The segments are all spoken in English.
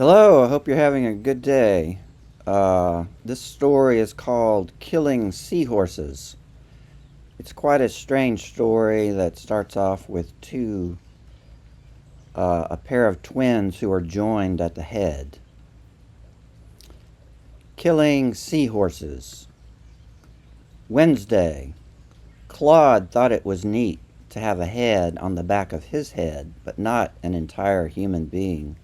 Hello, I hope you're having a good day. This story is called Killing Seahorses. It's quite a strange story that starts off with a pair of twins who are joined at the head. Killing Seahorses. Wednesday. Claude thought it was neat to have a head on the back of his head, but not an entire human being.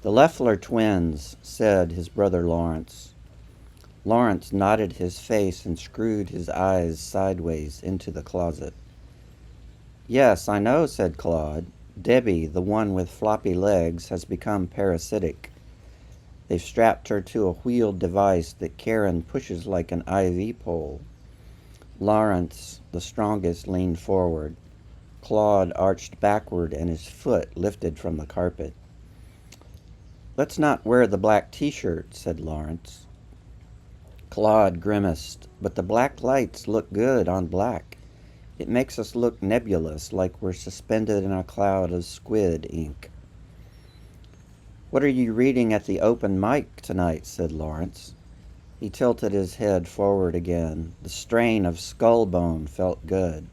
The Leffler twins, said his brother Lawrence. Lawrence nodded his face and screwed his eyes sideways into the closet. Yes, I know, said Claude. Debbie, the one with floppy legs, has become parasitic. They've strapped her to a wheeled device that Karen pushes like an IV pole. Lawrence, the strongest, leaned forward. Claude arched backward and his foot lifted from the carpet. Let's not wear the black t-shirt, said Lawrence. Claude grimaced, but the black lights look good on black. It makes us look nebulous, like we're suspended in a cloud of squid ink. What are you reading at the open mic tonight, said Lawrence. He tilted his head forward again. The strain of skull bone felt good.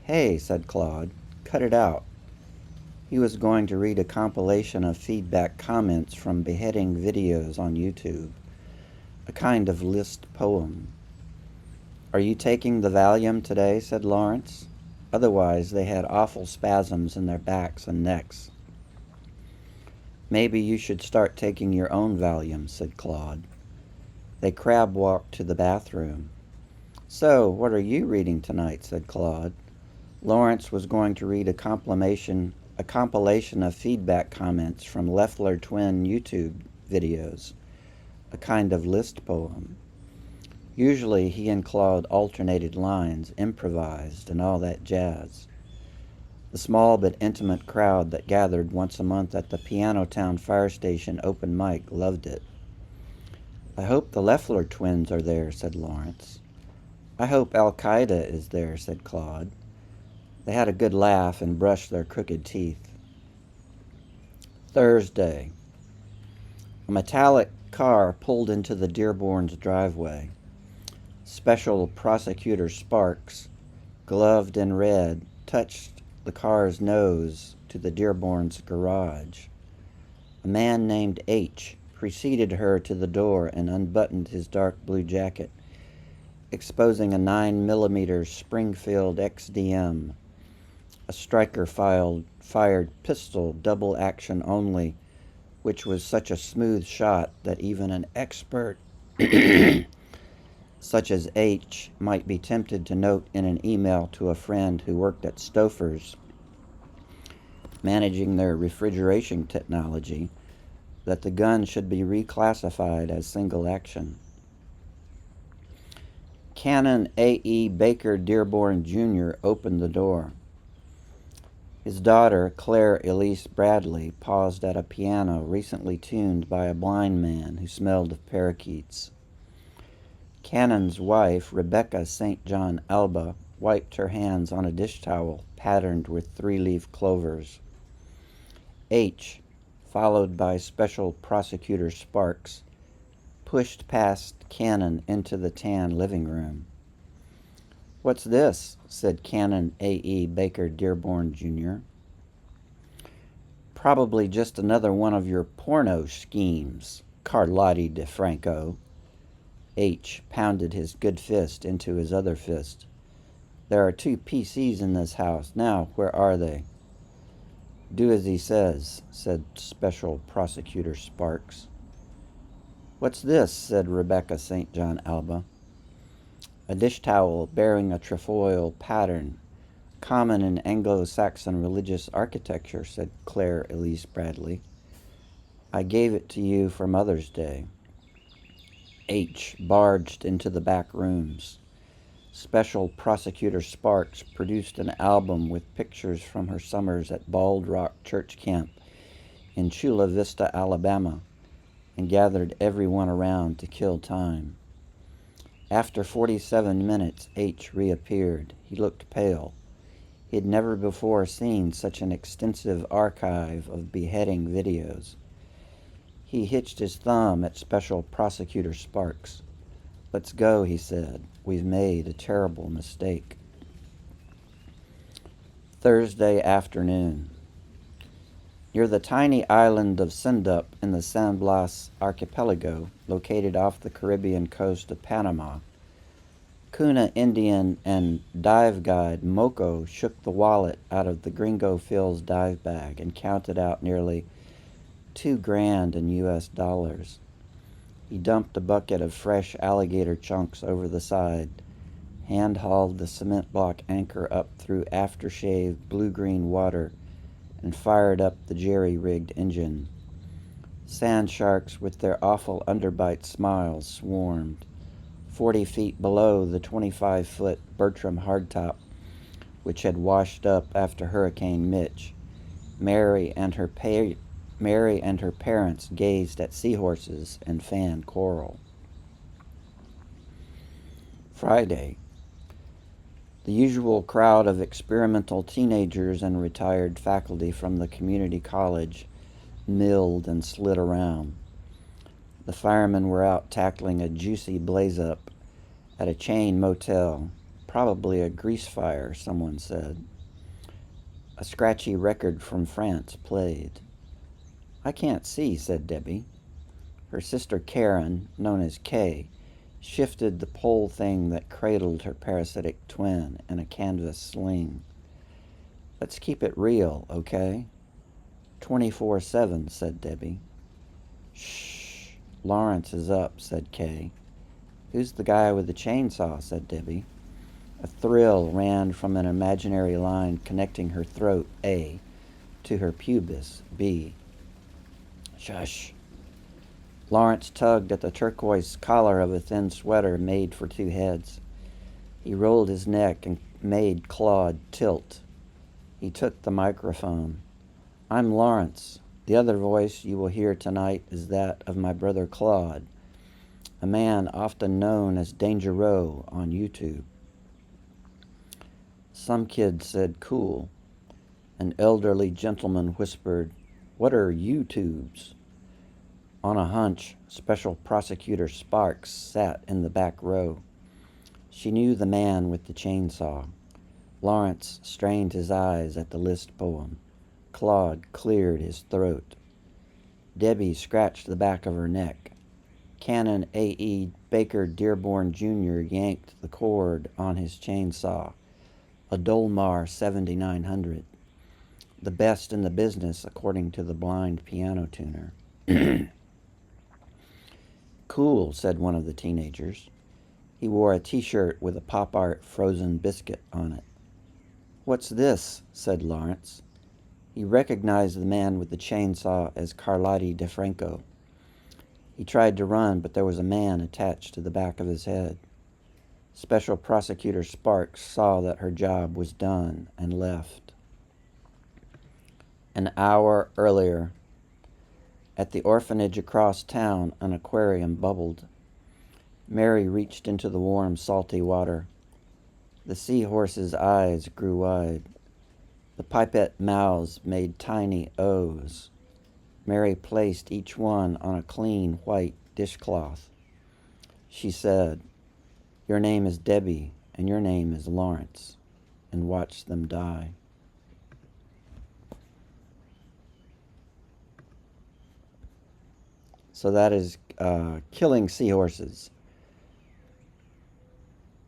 Hey, said Claude, cut it out. He was going to read a compilation of feedback comments from beheading videos on YouTube. A kind of list poem. Are you taking the Valium today, said Lawrence. Otherwise, they had awful spasms in their backs and necks. Maybe you should start taking your own Valium, said Claude. They crab-walked to the bathroom. So, what are you reading tonight, said Claude. Lawrence was going to read a compilation of feedback comments from Leffler twin YouTube videos. A kind of list poem. Usually he and Claude alternated lines, improvised, and all that jazz. The small but intimate crowd that gathered once a month at the Pianotown Fire Station open mic loved it. I hope the Leffler twins are there, said Lawrence. I hope Al-Qaeda is there, said Claude. They had a good laugh and brushed their crooked teeth. Thursday. A metallic car pulled into the Dearborn's driveway. Special Prosecutor Sparks, gloved in red, touched the car's nose to the Dearborn's garage. A man named H preceded her to the door and unbuttoned his dark blue jacket, exposing a 9mm Springfield XDM, a striker-fired pistol, double action only, which was such a smooth shot that even an expert such as H might be tempted to note in an email to a friend who worked at Stouffer's, managing their refrigeration technology, that the gun should be reclassified as single action. Canon A.E. Baker Dearborn Jr. opened the door. His daughter, Claire Elise Bradley, paused at a piano recently tuned by a blind man who smelled of parakeets. Canon's wife, Rebecca St. John Alba, wiped her hands on a dish towel patterned with three-leaf clovers. H, followed by Special Prosecutor Sparks, pushed past Canon into the tan living room. What's this? Said Canon A.E. Baker Dearborn Jr. Probably just another one of your porno schemes, Carlotti di Franco. H pounded his good fist into his other fist. There are 2 PCs in this house. Now, where are they? Do as he says, said Special Prosecutor Sparks. What's this? Said Rebecca St. John Alba. A dish towel bearing a trefoil pattern, common in Anglo-Saxon religious architecture, said Claire Elise Bradley. I gave it to you for Mother's Day. H barged into the back rooms. Special Prosecutor Sparks produced an album with pictures from her summers at Bald Rock Church Camp in Chula Vista, Alabama, and gathered everyone around to kill time. After 47 minutes, H reappeared. He looked pale. He had never before seen such an extensive archive of beheading videos. He hitched his thumb at Special Prosecutor Sparks. "Let's go," he said. "We've made a terrible mistake." Thursday afternoon. Near the tiny island of Sindup in the San Blas archipelago, located off the Caribbean coast of Panama, Kuna Indian and dive guide Moko shook the wallet out of the Gringo Phil's dive bag and counted out nearly $2,000 in US dollars. He dumped a bucket of fresh alligator chunks over the side, hand-hauled the cement block anchor up through aftershave blue-green water, and fired up the jerry-rigged engine. Sand sharks with their awful underbite smiles swarmed. 40 feet below the 25-foot Bertram hardtop, which had washed up after Hurricane Mitch, Mary and her parents gazed at seahorses and fanned coral. Friday. The usual crowd of experimental teenagers and retired faculty from the community college milled and slid around. The firemen were out tackling a juicy blaze-up at a chain motel, probably a grease fire, someone said. A scratchy record from France played. "I can't see," said Debbie. Her sister Karen, known as Kay, shifted the pole thing that cradled her parasitic twin in a canvas sling. "Let's keep it real, okay?" 24/7, said Debbie. "Shh, Lawrence is up," said Kay. "Who's the guy with the chainsaw?" said Debbie. A thrill ran from an imaginary line connecting her throat, A, to her pubis, B. "Shush." Lawrence tugged at the turquoise collar of a thin sweater made for two heads. He rolled his neck and made Claude tilt. He took the microphone. "I'm Lawrence. The other voice you will hear tonight is that of my brother Claude, a man often known as Danger Row on YouTube." Some kid said cool. An elderly gentleman whispered, "What are YouTubes?" On a hunch, Special Prosecutor Sparks sat in the back row. She knew the man with the chainsaw. Lawrence strained his eyes at the list poem. Claude cleared his throat. Debbie scratched the back of her neck. Canon A.E. Baker Dearborn Jr. yanked the cord on his chainsaw, a Dolmar 7900, the best in the business according to the blind piano tuner. "Cool," said one of the teenagers. He wore a t-shirt with a pop art frozen biscuit on it. "What's this?" said Lawrence. He recognized the man with the chainsaw as Carlotti di Franco. He tried to run, but there was a man attached to the back of his head. Special Prosecutor Sparks saw that her job was done and left. An hour earlier, at the orphanage across town, an aquarium bubbled. Mary reached into the warm, salty water. The seahorses' eyes grew wide. The pipette mouths made tiny O's. Mary placed each one on a clean white dishcloth. She said, "Your name is Debbie, and your name is Lawrence," and watched them die. So that is killing seahorses.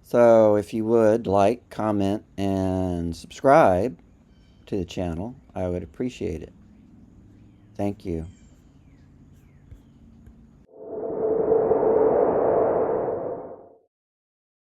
So if you would like, comment, and subscribe to the channel, I would appreciate it. Thank you.